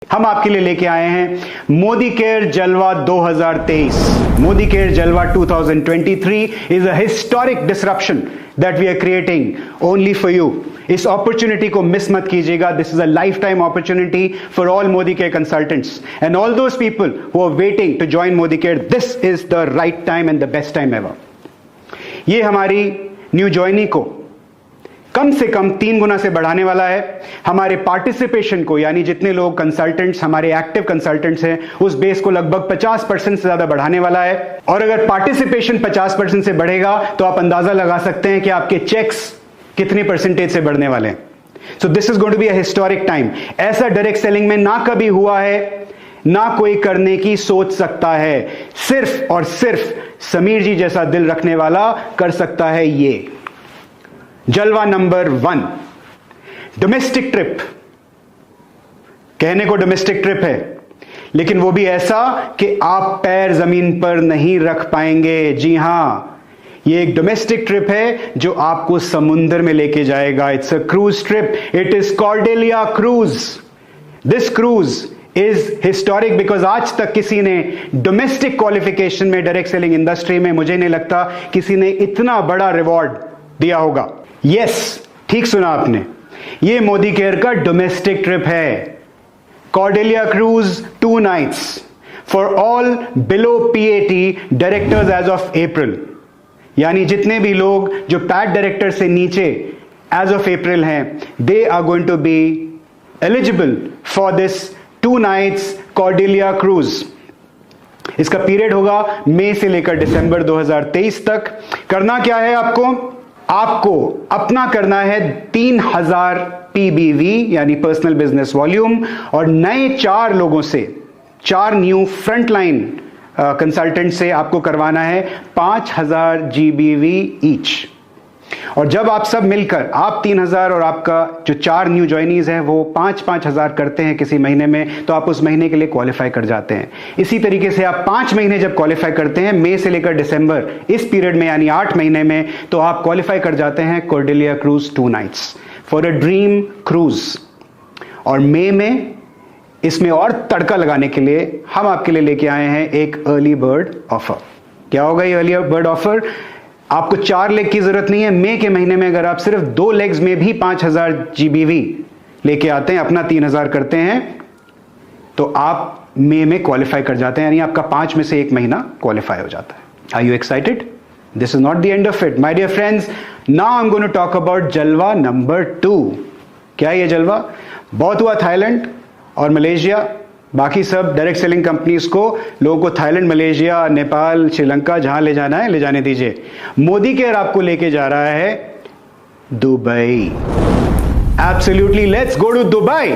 हम आपके लिए लेके आए हैं मोदी केयर जलवा 2023। मोदी केयर जलवा 2023 is a historic disruption that we are creating only for you. इस अपॉर्चुनिटी को मिस मत कीजिएगा। This is a life time opportunity for all Modi care consultants and all those people who are waiting to join Modi care. This is the right time and the best time ever. ये हमारी new joinee को कम से कम 3 गुना से बढ़ाने वाला है। हमारे participation को, यानी जितने लोग कंसल्टेंट्स हमारे एक्टिव कंसल्टेंट्स हैं, उस बेस को लगभग 50% से ज्यादा बढ़ाने वाला है। और अगर पार्टिसिपेशन 50% से बढ़ेगा तो आप अंदाजा लगा सकते हैं कि आपके चेक्स कितने परसेंटेज से बढ़ने वाले हैं। So this is going to be a historic time. ऐसा डायरेक्ट सेलिंग में ना कभी हुआ है, ना कोई करने की सोच सकता है। सिर्फ और सिर्फ समीर जी जैसा दिल रखने वाला कर सकता है ये। जलवा नंबर 1, डोमेस्टिक ट्रिप। कहने को डोमेस्टिक ट्रिप है, लेकिन वो भी ऐसा कि आप पैर जमीन पर नहीं रख पाएंगे। जी हां, ये एक डोमेस्टिक ट्रिप है जो आपको समुद्र में लेके जाएगा। It's a cruise trip. It is Cordelia cruise. This cruise is historic because आज तक किसी ने डोमेस्टिक क्वालिफिकेशन में, डायरेक्ट सेलिंग इंडस्ट्री में, मुझे नहीं लगता किसी ने इतना बड़ा रिवॉर्ड दिया होगा। यस, ठीक सुना आपने, ये मोदी केयर का डोमेस्टिक ट्रिप है। Cordelia cruise 2 nights for all below PAT directors as of April. यानी जितने भी लोग जो पैट डायरेक्टर से नीचे एज ऑफ अप्रैल हैं, they are going to be eligible for this 2 nights Cordelia cruise. इसका पीरियड होगा मई से लेकर दिसंबर 2023 तक। करना क्या है आपको अपना करना है 3000 पीबीवी यानी पर्सनल बिजनेस वॉल्यूम, और नए 4 लोगों से, 4 न्यू फ्रंटलाइन कंसल्टेंट से आपको करवाना है 5000 जीबीवी ईच। और जब आप सब मिलकर, आप 3000 और आपका जो 4 न्यू ज्वाइनीज हैं वो 5,000 करते हैं किसी महीने में, तो आप उस महीने के लिए क्वालिफाई कर जाते हैं। इसी तरीके से आप 5 महीने जब क्वालिफाई करते हैं, मई से लेकर दिसंबर, इस पीरियड में यानी 8 महीने में, तो आप क्वालिफाई कर जाते हैं Cordelia cruise 2 nights for a dream cruise. और मई में इसमें और तड़का लगाने के लिए हम आपके लिए लेके आए हैं एक अर्ली बर्ड ऑफर। क्या होगा ये अर्ली बर्ड ऑफर? आपको 4 लेग की जरूरत नहीं है। मई के महीने में अगर आप सिर्फ 2 लेग्स में भी 5000 जीबीवी लेके आते हैं, अपना 3000 करते हैं, तो आप मई में क्वालिफाई कर जाते हैं, यानी आपका 5 में से 1 महीना क्वालिफाई हो जाता है। Are you excited? This is not the end of it my dear friends. Now I am going to talk about जलवा नंबर 2। क्या ये जलवा? बहुत हुआ थाईलैंड और मलेशिया, बाकी सब डायरेक्ट सेलिंग कंपनीज को, लोगों को थाईलैंड, मलेशिया, नेपाल, श्रीलंका, जहां ले जाना है ले जाने दीजिए। मोदी केयर आपको लेके जा रहा है Dubai. Absolutely, let's go to Dubai.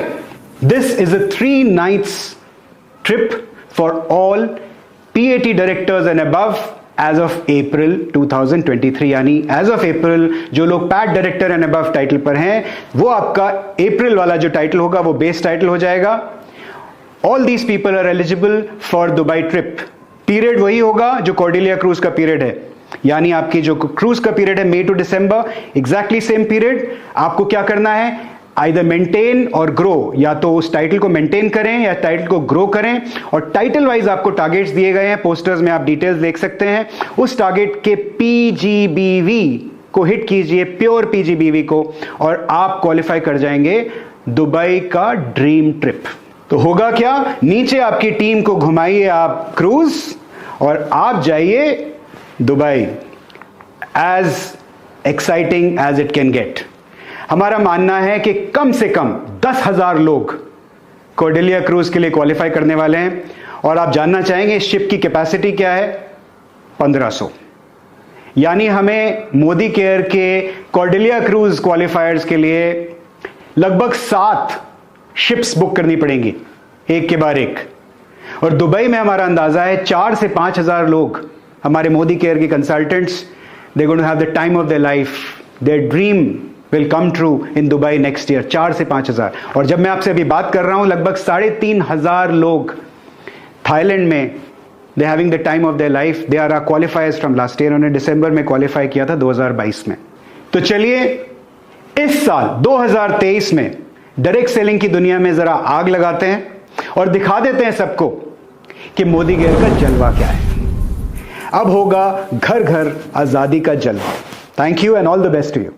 This is a 3 nights trip for all PAT directors and above as of April 2023। यानी एज ऑफ अप्रैल जो लोग PAT director and above title पर हैं, वो आपका अप्रैल वाला जो टाइटल होगा वो बेस टाइटल हो जाएगा। All these people are eligible for Dubai trip. Period वही होगा जो कॉर्डेलिया क्रूज का पीरियड है, यानी आपकी जो क्रूज का पीरियड है May to December, exactly same period. आपको क्या करना है? आइदर मेंटेन और ग्रो, या तो उस टाइटल को मेंटेन करें या टाइटल को ग्रो करें। और टाइटल वाइज आपको टारगेट्स दिए गए हैं, पोस्टर्स में आप डिटेल्स देख सकते हैं। उस टारगेट के पीजीबीवी को हिट कीजिए, प्योर पीजीबीवी को, और आप क्वालिफाई कर जाएंगे दुबई का ड्रीम ट्रिप। तो होगा क्या? नीचे आपकी टीम को घुमाइए आप क्रूज, और आप जाइए Dubai. As exciting as it can get. हमारा मानना है कि कम से कम 10,000 लोग कॉर्डेलिया क्रूज के लिए क्वालिफाई करने वाले हैं। और आप जानना चाहेंगे इस शिप की कैपेसिटी क्या है? 1500। यानी हमें मोदी केयर के कॉर्डेलिया क्रूज क्वालिफायर्स के लिए लगभग 7 शिप्स बुक करनी पड़ेंगी, एक के बाद एक। और दुबई में हमारा अंदाजा है 4 से 5,000 लोग हमारे मोदी केयर के consultants, they going to have the time of their life, their dream will come true in Dubai next year. 4 से 5,000। और जब मैं आपसे अभी बात कर रहा हूं, लगभग 3,500 लोग थाईलैंड में, they having the time of their life. They are qualifiers from last year. उन्होंने दिसंबर में क्वालिफाई किया था 2022 में। तो चलिए इस साल 2023 में डायरेक्ट सेलिंग की दुनिया में जरा आग लगाते हैं और दिखा देते हैं सबको कि मोदी गेयर का जलवा क्या है। अब होगा घर घर आजादी का जलवा। Thank you and all the best to you.